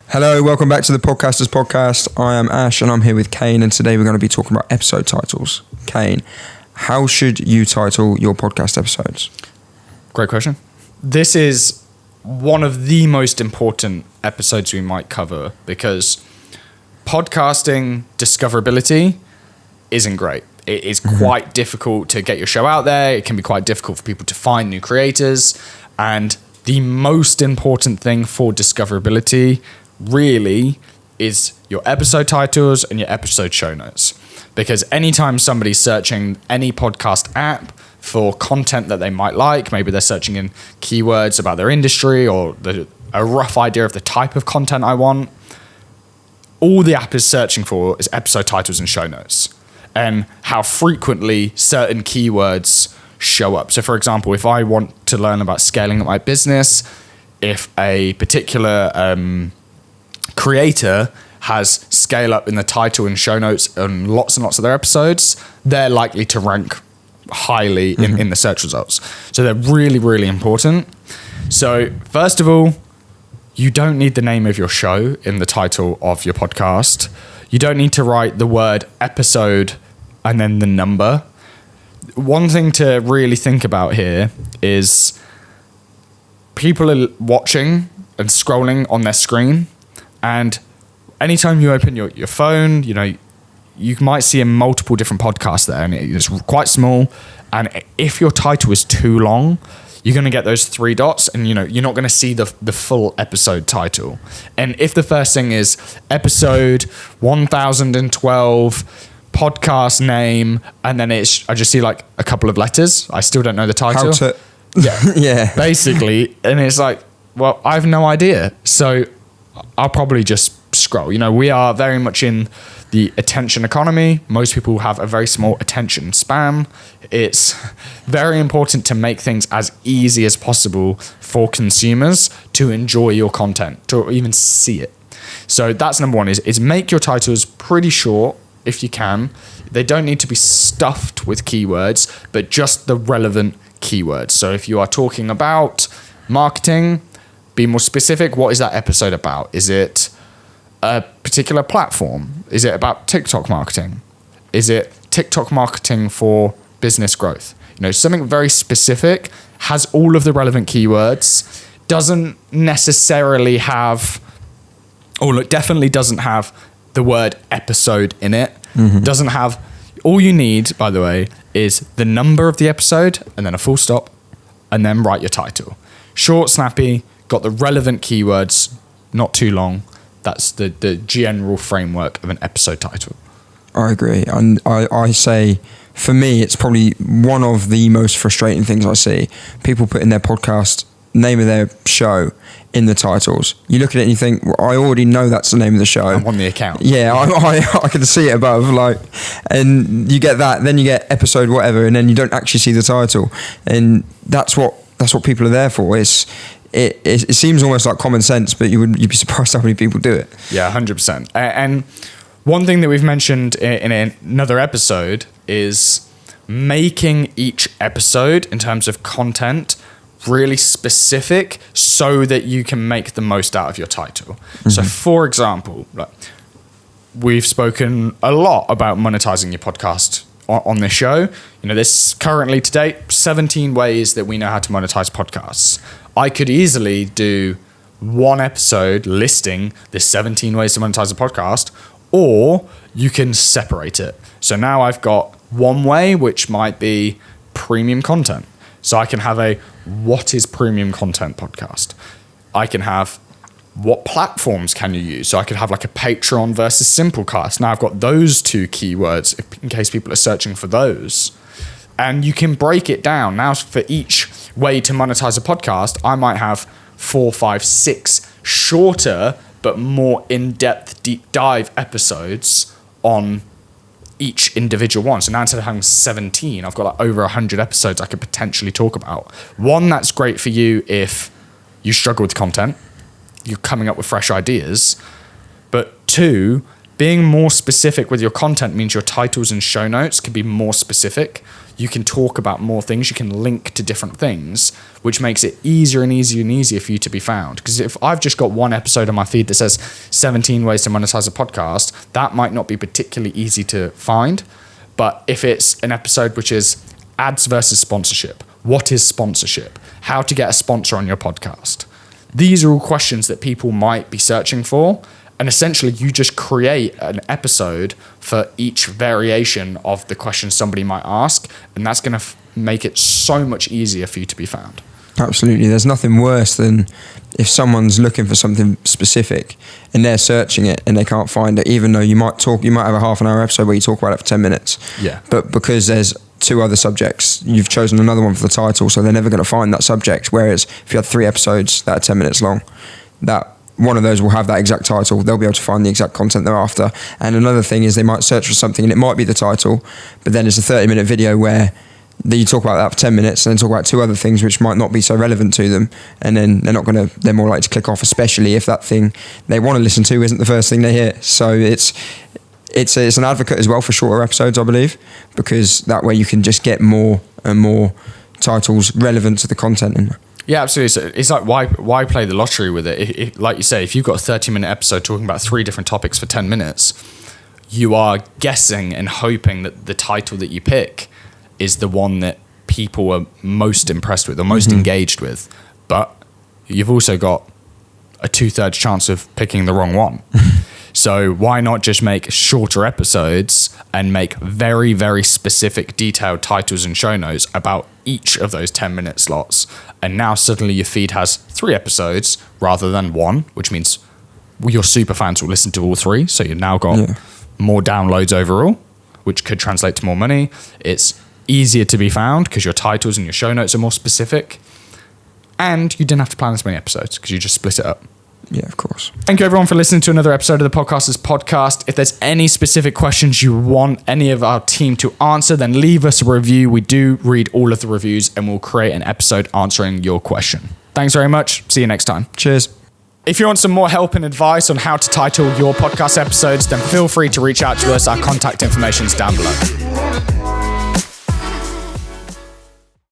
Hello, welcome back to the Podcasters Podcast. I am Ash and I'm here with Kane, and today we're going to be talking about episode titles. Kane, how should you title your podcast episodes? Great question. This is one of the most important episodes we might cover because podcasting discoverability isn't great. It is quite difficult to get your show out there. It can be quite difficult for people to find new creators. And the most important thing for discoverability really is your episode titles and your episode show notes. Because anytime somebody's searching any podcast app for content that they might like, maybe they're searching in keywords about their industry or a rough idea of the type of content I want, all the app is searching for is episode titles and show notes and how frequently certain keywords show up. So for example, if I want to learn about scaling up my business, if a particular creator has scale up in the title and show notes and lots of their episodes, they're likely to rank highly in the search results. So they're really, really important. So first of all, you don't need the name of your show in the title of your podcast. You don't need to write the word episode and then the number. One thing to really think about here is people are watching and scrolling on their screen, and anytime you open your phone, you might see multiple different podcasts there, and it's quite small. And if your title is too long, you're going to get those three dots, and you're not going to see the full episode title. And if the first thing is episode 1012 podcast name, and then I just see like a couple of letters, I still don't know the title. Yeah. Basically, and it's like, well, I have no idea. So I'll probably just scroll. We are very much in the attention economy. Most people have a very small attention span. It's very important to make things as easy as possible for consumers to enjoy your content, to even see it. So that's number one, is make your titles pretty short if you can. They don't need to be stuffed with keywords, but just the relevant keywords. So if you are talking about marketing, be more specific. What is that episode about? Is it a particular platform? Is it about TikTok marketing? Is it TikTok marketing for business growth? Something very specific, has all of the relevant keywords, doesn't necessarily have, definitely doesn't have the word episode in it. Doesn't have, all you need, by the way, is the number of the episode and then a full stop, and then write your title. Short, snappy, got the relevant keywords, not too long. That's the general framework of an episode title. I agree. And I say, for me, it's probably one of the most frustrating things I see. People putting their podcast, name of their show in the titles. You look at it and you think, well, I already know that's the name of the show. I'm on the account. Yeah, I can see it above. And you get that, then you get episode whatever, and then you don't actually see the title. And that's what people are there for. It seems almost like common sense, but you'd be surprised how many people do it. Yeah, 100%. And one thing that we've mentioned in another episode is making each episode in terms of content really specific so that you can make the most out of your title. So for example, we've spoken a lot about monetizing your podcast on this show. There's currently to date 17 ways that we know how to monetize podcasts. I could easily do one episode listing the 17 ways to monetize a podcast, or you can separate it. So now I've got one way, which might be premium content. So I can have a what is premium content podcast. I can have what platforms can you use. So I could have like a Patreon versus Simplecast. Now I've got those two keywords in case people are searching for those. And you can break it down. Now for each way to monetize a podcast, I might have 4, 5, 6 shorter but more in-depth deep dive episodes on each individual one. So now instead of having 17, I've got over 100 episodes I could potentially talk about. One, that's great for you if you struggle with content, you're coming up with fresh ideas. But two, being more specific with your content means your titles and show notes can be more specific. You can talk about more things. You can link to different things, which makes it easier and easier and easier for you to be found. Because if I've just got one episode on my feed that says 17 ways to monetize a podcast, that might not be particularly easy to find. But if it's an episode which is ads versus sponsorship, what is sponsorship? How to get a sponsor on your podcast? These are all questions that people might be searching for. And essentially, you just create an episode for each variation of the question somebody might ask. And that's going to make it so much easier for you to be found. Absolutely. There's nothing worse than if someone's looking for something specific and they're searching it and they can't find it, even though you might have a half an hour episode where you talk about it for 10 minutes. Yeah. But because there's 2 other subjects, you've chosen another one for the title, so they're never going to find that subject. Whereas if you had 3 episodes that are 10 minutes long, that one of those will have that exact title. They'll be able to find the exact content they're after. And another thing is they might search for something and it might be the title, but then it's a 30-minute video where you talk about that for 10 minutes and then talk about 2 other things which might not be so relevant to them, and then they're more likely to click off, especially if that thing they want to listen to isn't the first thing they hear. So it's an advocate as well for shorter episodes, I believe, because that way you can just get more and more titles relevant to the content in there. Yeah, absolutely. So it's like, why play the lottery with it? If, like you say, if you've got a 30-minute episode talking about 3 different topics for 10 minutes, you are guessing and hoping that the title that you pick is the one that people are most impressed with or most engaged with. But you've also got a 2/3 chance of picking the wrong one. So why not just make shorter episodes and make very, very specific detailed titles and show notes about each of those 10-minute slots? And now suddenly your feed has 3 episodes rather than 1, which means your super fans will listen to all 3. So you've now got more downloads overall, which could translate to more money. It's easier to be found because your titles and your show notes are more specific. And you didn't have to plan as many episodes because you just split it up. Yeah, of course. Thank you everyone for listening to another episode of the Podcasters Podcast. If there's any specific questions you want any of our team to answer, then leave us a review. We do read all of the reviews and we'll create an episode answering your question. Thanks very much. See you next time. Cheers. If you want some more help and advice on how to title your podcast episodes, then feel free to reach out to us. Our contact information is down below.